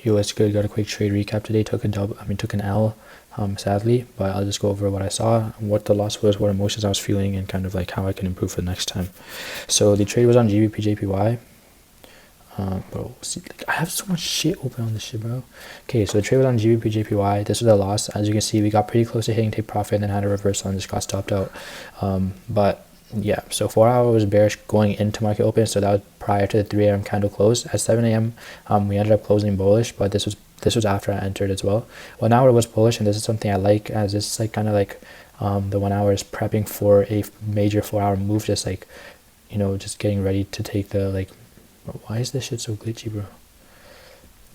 Yo, it's good. Got a quick trade recap today. Took an L, sadly, but I'll just go over what I saw, what the loss was, what emotions I was feeling, and kind of like how I can improve for the next time. So the trade was on GBP JPY. Bro, see, like, I have so much shit open on this shit, bro. Okay, so the trade was on GBP JPY. This was a loss. As you can see, we got pretty close to hitting take profit and then had a reversal and just got stopped out. But yeah, so 4 hour was bearish going into market open, so that was prior to the 3 a.m. candle close. At 7 a.m. We ended up closing bullish, but this was after I entered as well. 1 hour was bullish, and this is something I like, as it's like kind of like the 1 hour is prepping for a major 4 hour move, just like, you know, just getting ready to take the like. Why is this shit so glitchy, bro?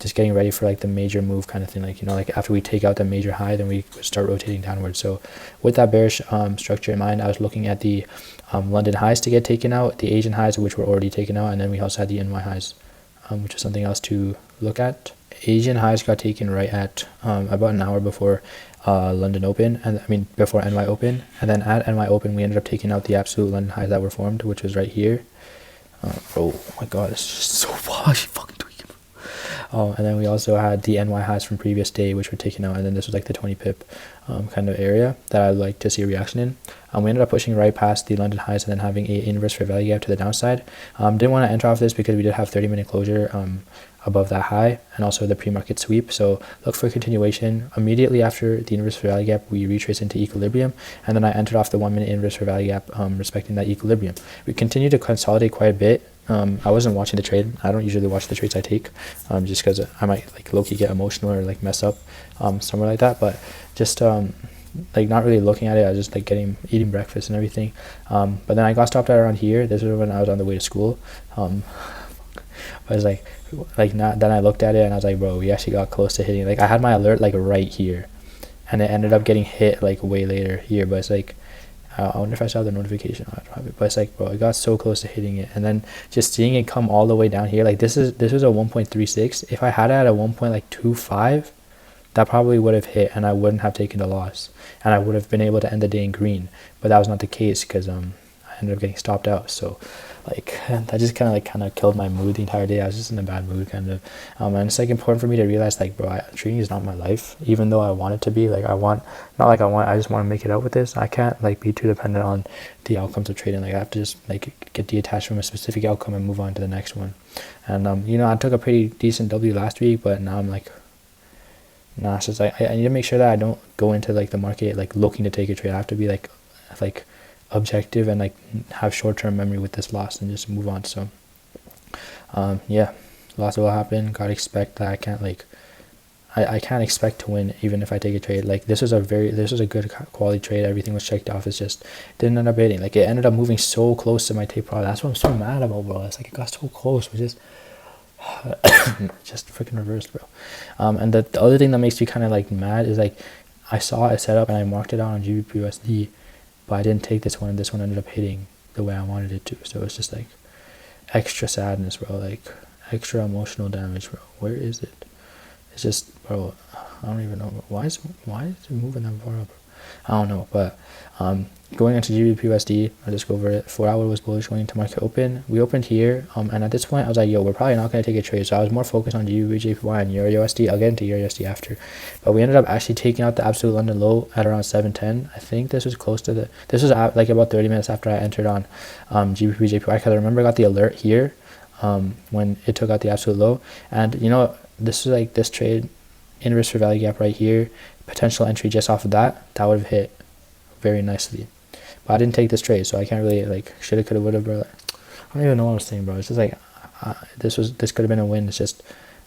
Just getting ready for like the major move kind of thing, like, you know, like after we take out the major high, then we start rotating downwards. So with that bearish structure in mind, I was looking at the London highs to get taken out, the Asian highs, which were already taken out, and then we also had the NY highs, which is something else to look at. Asian highs got taken right at about an hour before London open, and I mean before NY open, and then at NY open we ended up taking out the absolute London highs that were formed, which was right here. Oh my god, it's just so fucking tweaking. Oh, and then we also had the NY highs from previous day, which were taken out, and then this was like the 20 pip kind of area that I'd like to see a reaction in. We ended up pushing right past the London highs and then having a inverse fair value gap to the downside. Didn't want to enter off this because we did have 30-minute closure above that high, and also the pre-market sweep. So look for continuation. Immediately after the inverse fair value gap, we retraced into equilibrium, and then I entered off the 1 minute inverse fair value gap, respecting that equilibrium. We continued to consolidate quite a bit. I wasn't watching the trade. I don't usually watch the trades I take, just because I might like low-key get emotional or like mess up somewhere like that. But just like not really looking at it. I was just like eating breakfast and everything. But then I got stopped out around here. This was when I was on the way to school. I was like then I looked at it and I was like, bro, we actually got close to hitting. Like I had my alert like right here, and it ended up getting hit like way later here. But it's like, I wonder if I saw the notification. But it's like, bro, it got so close to hitting it, and then just seeing it come all the way down here. Like this was a 1.36. If I had it at a 1.25, that probably would have hit, and I wouldn't have taken the loss, and I would have been able to end the day in green. But that was not the case because I ended up getting stopped out. So like that just kind of killed my mood the entire day. I was just in a bad mood kind of, and it's like important for me to realize like, bro, trading is not my life, even though I want it to be. Like I just want to make it out with this. I can't like be too dependent on the outcomes of trading. Like I have to just like get detached from a specific outcome and move on to the next one. And you know, I took a pretty decent W last week, but now I'm like, nah, it's just like I need to make sure that I don't go into like the market like looking to take a trade. I have to be like objective and like have short-term memory with this loss and just move on. So yeah, loss will happen. Gotta expect that I can't like I can't expect to win even if I take a trade. Like this was a good quality trade. Everything was checked off. It's just didn't end up hitting. Like it ended up moving so close to my take profit. That's what I'm so mad about, bro. It's like it got so close, which is just freaking reversed, bro. And the other thing that makes me kind of like mad is like I saw a setup and I marked it out on GBP/USD, but I didn't take this one, and this one ended up hitting the way I wanted it to. So it's just like extra sadness, bro, like extra emotional damage, bro. Where is it? It's just, bro, I don't even know. Why is it moving that far up? I don't know. But going into GBP/USD, I'll just go over it. 4 hour was bullish going into market open. We opened here, and at this point I was like, yo, we're probably not going to take a trade. So I was more focused on GBP/JPY and EUR/USD. I'll get into EUR/USD after. But we ended up actually taking out the absolute London low at around 710. I think this was close to this was like about 30 minutes after I entered on GBP/JPY, because I remember I got the alert here when it took out the absolute low. And you know, this is like this trade, inverse fair value gap right here, potential entry just off of that would have hit very nicely. But I didn't take this trade, so I can't really like shoulda, coulda, woulda, bro. I don't even know what I was saying, bro. It's just like this could have been a win. It's just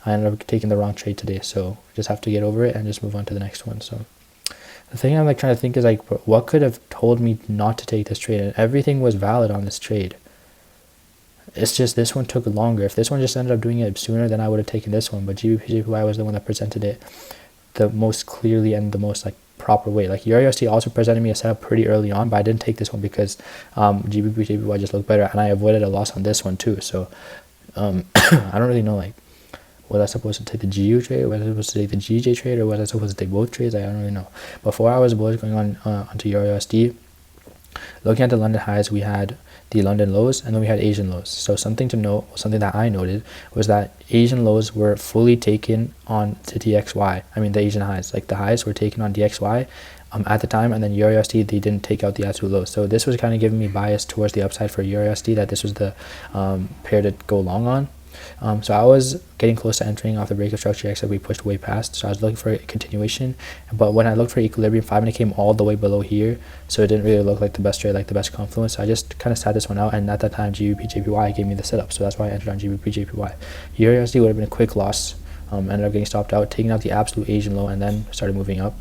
I ended up taking the wrong trade today, so just have to get over it and just move on to the next one. So the thing I'm like trying to think is like, what could have told me not to take this trade? And everything was valid on this trade. It's just this one took longer. If this one just ended up doing it sooner, then I would have taken this one. But GBP/JPY was the one that presented it the most clearly and the most like proper way. Like EUR/USD also presented me a setup pretty early on, but I didn't take this one because GBP/JPY just looked better, and I avoided a loss on this one too. So I don't really know like, was I supposed to take the GU trade, was I supposed to take the GJ trade, or was I supposed to take both trades? I don't really know. But 4 hours bullish going on onto EUR/USD. Looking at the London highs, we had the London lows, and then we had Asian lows. So something to note, something that I noted, was that Asian lows were fully taken on to DXY. I mean the Asian highs, like the highs were taken on DXY at the time, and then EURUSD, they didn't take out the absolute lows. So this was kind of giving me bias towards the upside for EURUSD, that this was the pair to go long on. So I was getting close to entering off the break of structure except we pushed way past, so I was looking for a continuation. But when I looked for equilibrium, 5 minute came all the way below here, so it didn't really look like the best trade, like the best confluence. So I just kind of sat this one out, and at that time GBP JPY gave me the setup, so that's why I entered on GBP JPY. EURUSD would have been a quick loss. Ended up getting stopped out, taking out the absolute Asian low, and then started moving up.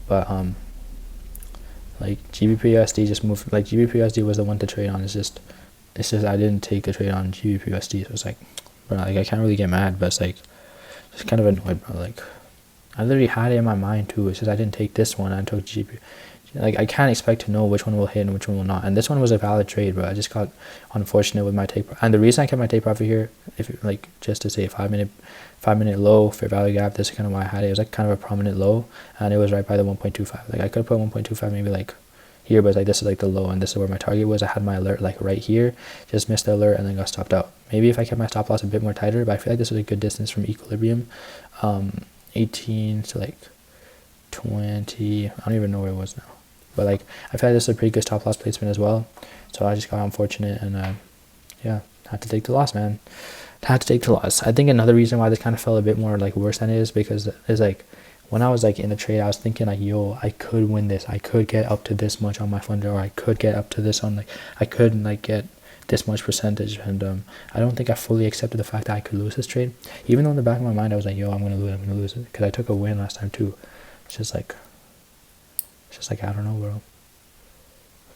But like GBP/USD just moved. Like GBP/USD was the one to trade on. It's just I didn't take the trade on GBP/USD. So it's like, bro, like I can't really get mad, but it's like just kind of annoyed, bro. Like I literally had it in my mind too. It's just I didn't take this one. I took GBP. Like I can't expect to know which one will hit and which one will not. And this one was a valid trade, bro. I just got unfortunate with my take. And the reason I kept my take profit here, if like just to say 5 minute low fair value gap, this is kind of why I had it. It was like kind of a prominent low, and it was right by the 1.25. Like I could have put 1.25 maybe like here, but it's like this is like the low, and this is where my target was. I had my alert like right here, just missed the alert, and then got stopped out. Maybe if I kept my stop loss a bit more tighter, but I feel like this was a good distance from equilibrium. 18 to like 20. I don't even know where it was now. But like I feel like this is a pretty good stop loss placement as well. So I just got unfortunate, and yeah, had to take the loss, man. Had to take the loss. I think another reason why this kind of felt a bit more like worse than it is, because it's like when I was like in the trade, I was thinking like, yo, I could win this. I could get up to this much on my funder, or I could get up to this on like I could like get this much percentage. And I don't think I fully accepted the fact that I could lose this trade, even though in the back of my mind I was like, yo, I'm gonna lose it, because I took a win last time too. It's just like I don't know, bro. I'm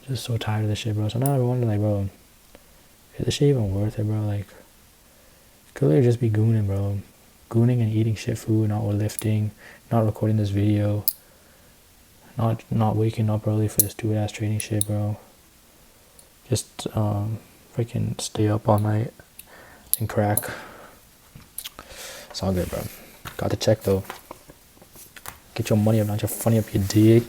just so tired of this shit, bro. So now I wonder, like, bro, is this shit even worth it, bro? Like, could literally just be gooning, bro. Gooning and eating shit food, not lifting, not recording this video, not waking up early for this stupid ass trading shit, bro. Just freaking stay up all night and crack. It's all good, bro. Got the check though. Get your money up, not your funny up, you dig.